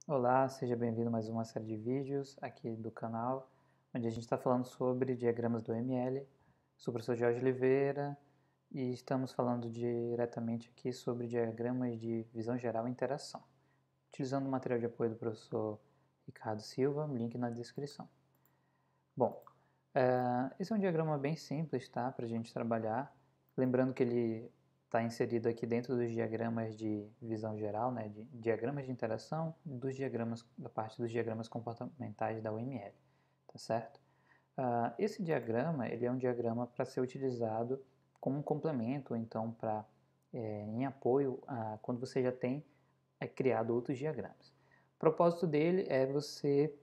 Olá, seja bem-vindo a mais uma série de vídeos aqui do canal, onde a gente está falando sobre diagramas do ML. Sou o professor Jorge Oliveira e estamos falando diretamente aqui sobre diagramas de visão geral e interação, utilizando o material de apoio do professor Ricardo Silva, link na descrição. Bom, esse é um diagrama bem simples, tá, para a gente trabalhar, lembrando que ele está inserido aqui dentro dos diagramas de visão geral, né, de diagramas de interação, da parte dos diagramas comportamentais da UML, tá certo? Esse diagrama, ele é um diagrama para ser utilizado como um complemento, ou então em apoio a quando você já tem criado outros diagramas. O propósito dele é você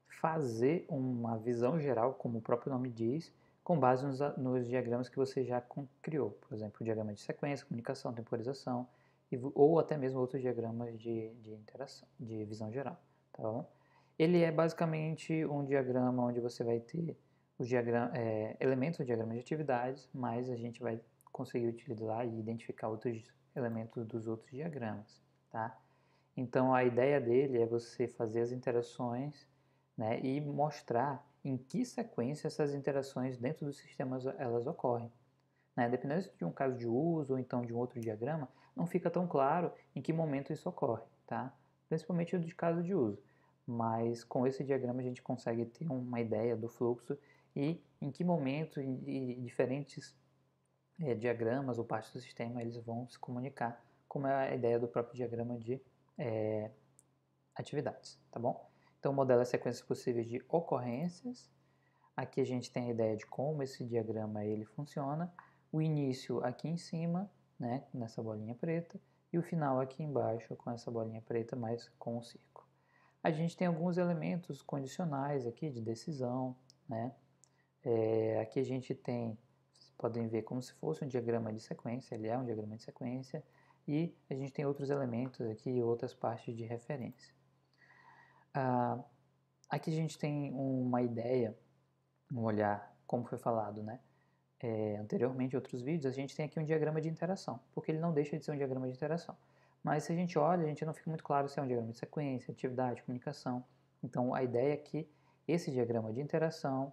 fazer uma visão geral, como o próprio nome diz, com base nos diagramas que você já criou. Por exemplo, o diagrama de sequência, comunicação, temporização, ou até mesmo outros diagramas de interação, de visão geral. Tá bom? Ele é basicamente um diagrama onde você vai ter os elementos do diagrama de atividades, mas a gente vai conseguir utilizar e identificar outros elementos dos outros diagramas. Tá? Então, a ideia dele é você fazer as interações, né, e mostrar em que sequência essas interações dentro dos sistemas elas ocorrem. Né? Dependendo de um caso de uso ou então de um outro diagrama, não fica tão claro em que momento isso ocorre, tá? Principalmente no caso de uso. Mas com esse diagrama a gente consegue ter uma ideia do fluxo e em que momento e diferentes diagramas ou partes do sistema eles vão se comunicar, como é a ideia do próprio diagrama de é, atividades, tá bom? Então, modela sequências possíveis de ocorrências. Aqui a gente tem a ideia de como esse diagrama ele funciona. O início aqui em cima, né, nessa bolinha preta, e o final aqui embaixo com essa bolinha preta, mas com um círculo. A gente tem alguns elementos condicionais aqui de decisão, né? Aqui a gente tem, vocês podem ver como se fosse um diagrama de sequência, ele é um diagrama de sequência, e a gente tem outros elementos aqui e outras partes de referência. Aqui a gente tem uma ideia, um olhar, como foi falado, né? Anteriormente em outros vídeos, a gente tem aqui um diagrama de interação, porque ele não deixa de ser um diagrama de interação. Mas se a gente olha, a gente não fica muito claro se é um diagrama de sequência, atividade, comunicação. Então a ideia é que esse diagrama de interação,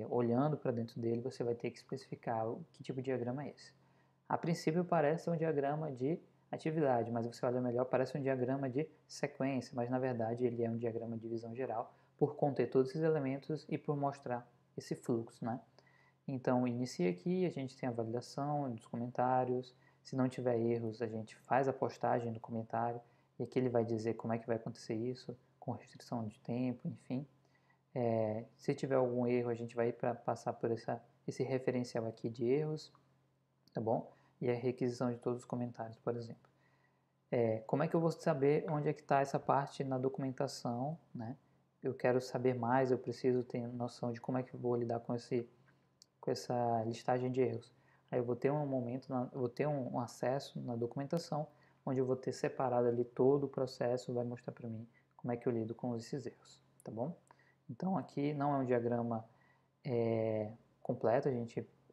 olhando para dentro dele, você vai ter que especificar que tipo de diagrama é esse. A princípio parece um diagrama de atividade, mas você olha melhor, parece um diagrama de sequência, mas na verdade ele é um diagrama de visão geral, por conter todos esses elementos e por mostrar esse fluxo, né? Então, inicia aqui, a gente tem a validação dos comentários, se não tiver erros, a gente faz a postagem do comentário, e aqui ele vai dizer como é que vai acontecer isso, com restrição de tempo, enfim. Se tiver algum erro, a gente vai passar por esse referencial aqui de erros, tá bom? E a requisição de todos os comentários, por exemplo. Como é que eu vou saber onde é que está essa parte na documentação, né? Eu quero saber mais, eu preciso ter noção de como é que eu vou lidar com essa listagem de erros. Aí eu vou ter um momento, eu vou ter um acesso na documentação, onde eu vou ter separado ali todo o processo, vai mostrar para mim como é que eu lido com esses erros, tá bom? Então aqui não é um diagrama completo,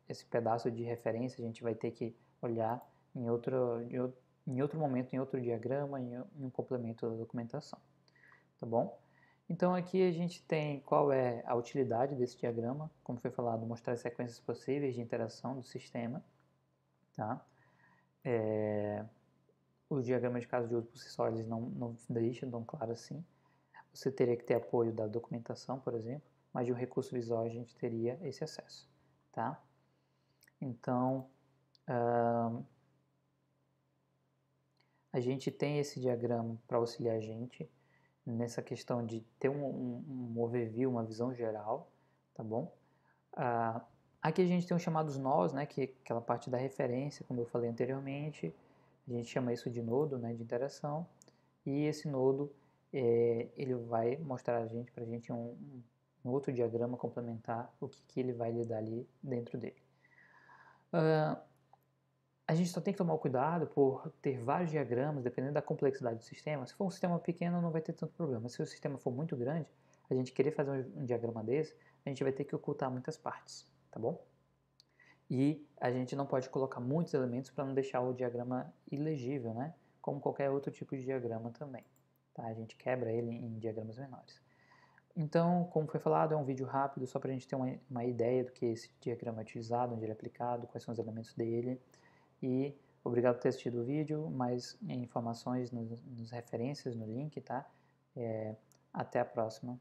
esse pedaço de referência a gente vai ter que olhar em outro momento, em outro diagrama, em um complemento da documentação, tá bom? Então aqui a gente tem qual é a utilidade desse diagrama, como foi falado, mostrar as sequências possíveis de interação do sistema, tá? Os diagramas de caso de uso por si só, eles não deixam tão claro assim. Você teria que ter apoio da documentação, por exemplo, mas de um recurso visual a gente teria esse acesso, tá? Então, a gente tem esse diagrama para auxiliar a gente nessa questão de ter um overview, uma visão geral, tá bom? Aqui a gente tem os chamados nós, né, que é aquela parte da referência, como eu falei anteriormente, a gente chama isso de nodo, né, de interação, e esse nodo ele vai mostrar para a gente um outro diagrama complementar, o que ele vai lidar ali dentro dele. A gente só tem que tomar cuidado por ter vários diagramas, dependendo da complexidade do sistema. Se for um sistema pequeno, não vai ter tanto problema. Se o sistema for muito grande, a gente querer fazer um diagrama desse, a gente vai ter que ocultar muitas partes, tá bom? E a gente não pode colocar muitos elementos para não deixar o diagrama ilegível, né? como qualquer outro tipo de diagrama também. Tá? A gente quebra ele em diagramas menores. Então, como foi falado, é um vídeo rápido, só para a gente ter uma ideia do que esse diagrama é utilizado, onde ele é aplicado, quais são os elementos dele. E obrigado por ter assistido o vídeo, mais informações nas referências no link, tá? Até a próxima.